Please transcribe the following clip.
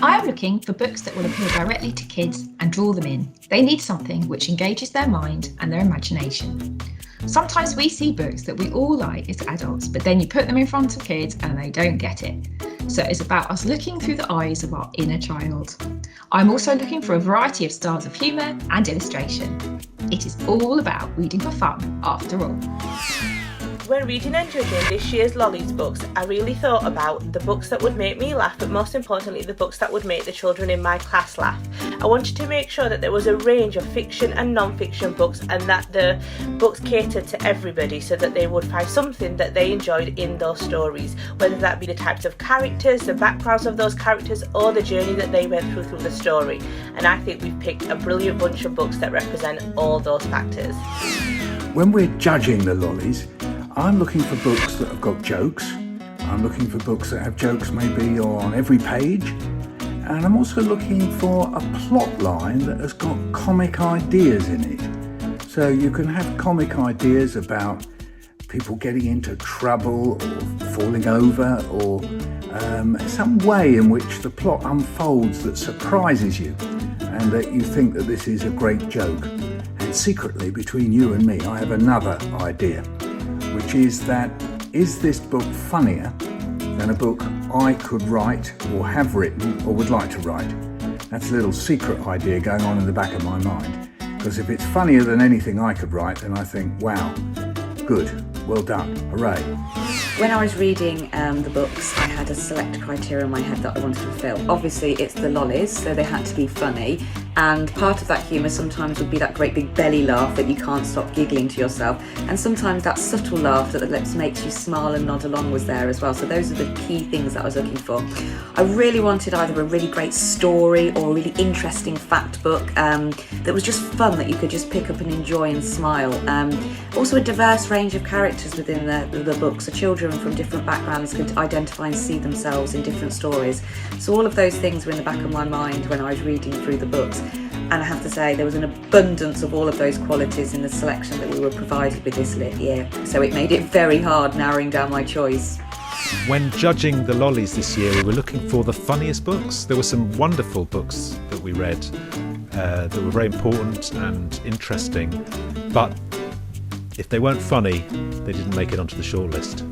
I am looking for books that will appeal directly to kids and draw them in. They need something which engages their mind and their imagination. Sometimes we see books that we all like as adults, but then you put them in front of kids and they don't get it. So it's about us looking through the eyes of our inner child. I'm also looking for a variety of styles of humour and illustration. It is all about reading for fun, after all. When reading and judging this year's Lollies books, I really thought about the books that would make me laugh, but most importantly, the books that would make the children in my class laugh. I wanted to make sure that there was a range of fiction and non-fiction books, and that the books catered to everybody so that they would find something that they enjoyed in those stories, whether that be the types of characters, the backgrounds of those characters, or the journey that they went through the story. And I think we've picked a brilliant bunch of books that represent all those factors. When we're judging the Lollies, I'm looking for books that have got jokes. I'm looking for books that have jokes maybe on every page. And I'm also looking for a plot line that has got comic ideas in it. So you can have comic ideas about people getting into trouble or falling over, or some way in which the plot unfolds that surprises you and that you think that this is a great joke. And secretly, between you and me, I have another idea, which is that, is this book funnier than a book I could write or have written or would like to write? That's a little secret idea going on in the back of my mind. Because if it's funnier than anything I could write, then I think, wow, good, well done, hooray. When I was reading the books, I had a select criteria in my head that I wanted to fulfill. Obviously, it's the Lollies, so they had to be funny. And part of that humour sometimes would be that great big belly laugh that you can't stop giggling to yourself. And sometimes that subtle laugh that makes you smile and nod along was there as well. So those are the key things that I was looking for. I really wanted either a really great story or a really interesting fact book that was just fun, that you could just pick up and enjoy and smile. Also a diverse range of characters within the book, so children from different backgrounds could identify and see themselves in different stories. So all of those things were in the back of my mind when I was reading through the books. And I have to say, there was an abundance of all of those qualities in the selection that we were provided with this lit year. So it made it very hard narrowing down my choice. When judging the Lollies this year, we were looking for the funniest books. There were some wonderful books that we read that were very important and interesting, but if they weren't funny, they didn't make it onto the shortlist.